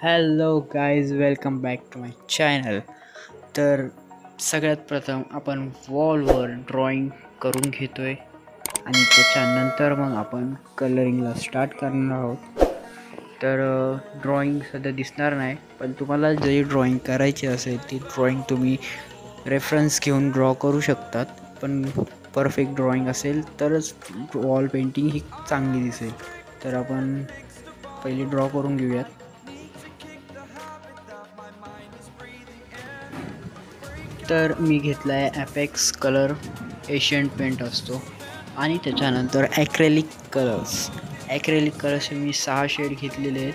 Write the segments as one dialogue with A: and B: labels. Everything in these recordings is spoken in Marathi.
A: Hello guys, welcome back to my channel. तर सगळ्यात प्रथम आपण वॉलवर ड्रॉइंग करून घेतो आहे आणि त्याच्यानंतर मग आपण कलरिंगला स्टार्ट करणार आहोत. तर ड्रॉइंग सध्या दिसणार नाही, पण तुम्हाला जे ड्रॉइंग करायची असेल ती ड्रॉइंग तुम्ही रेफरन्स घेऊन ड्रॉ करू शकतात. पण परफेक्ट ड्रॉइंग असेल तरच वॉल पेंटिंग ही चांगली दिसेल. तर आपण पहिले ड्रॉ करून घेऊयात. तर मी घेतला आहे ॲपेक्स कलर, एशियन पेंट असतो आणि त्याच्यानंतर ॲक्रेलिक कलर्सचे मी 6 शेड घेतलेले आहेत.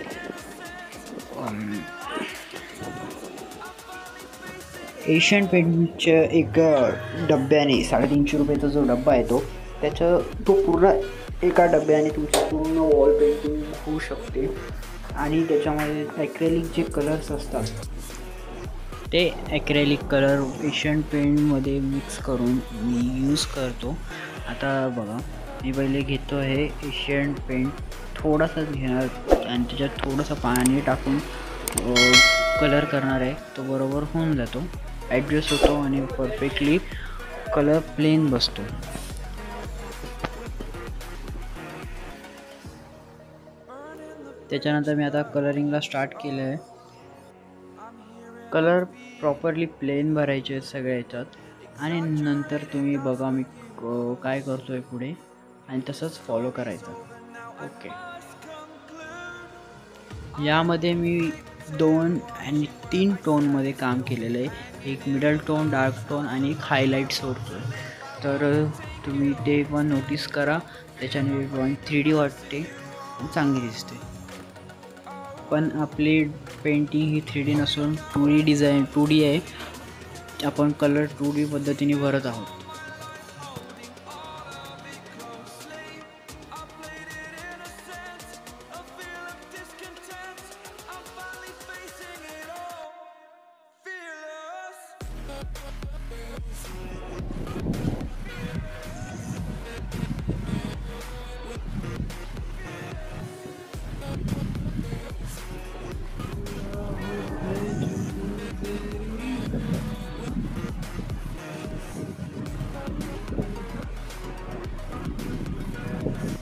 A: एशियन पेंटच्या एक डब्याने 350 रुपयाचा जो डब्बा आहे तो पूर्ण एका डब्याने तुमची पूर्ण वॉल पेंटिंग होऊ शकते. आणि त्याच्यामध्ये ॲक्रेलिक जे कलर्स असतात ते ॲक्रेलिक कलर एशियन पेंटमध्ये मिक्स करून मी यूज करतो. आता बघा, मी पहिले घेतो आहे एशियन पेंट, थोडासाच घेणार आणि त्याच्यात थोडंसं पाणी टाकून कलर करणार आहे. तो बरोबर होऊन जातो, ॲडजस्ट होतो आणि परफेक्टली कलर प्लेन बसतो. त्याच्यानंतर मी आता कलरिंगला स्टार्ट केलं आहे. कलर प्रॉपरली प्लेन भरायचे आहेत सगळ्या ह्याच्यात आणि नंतर तुम्ही बघा मी काय करतो आहे पुढे आणि तसंच फॉलो करायचं. ओके, यामध्ये मी 2 आणि 3 टोनमध्ये काम केलेलं आहे. एक मिडल टोन, डार्क टोन आणि एक हायलाईट सोडतो. तर तुम्ही ते पण नोटीस करा. त्याच्याने ड्रॉइंग 3D वाटते, चांगली दिसते. पण आपली पेंटिंग ही 3D नसून 2D आहे. आपण कलर 2D पद्धतीने भरत आहोत.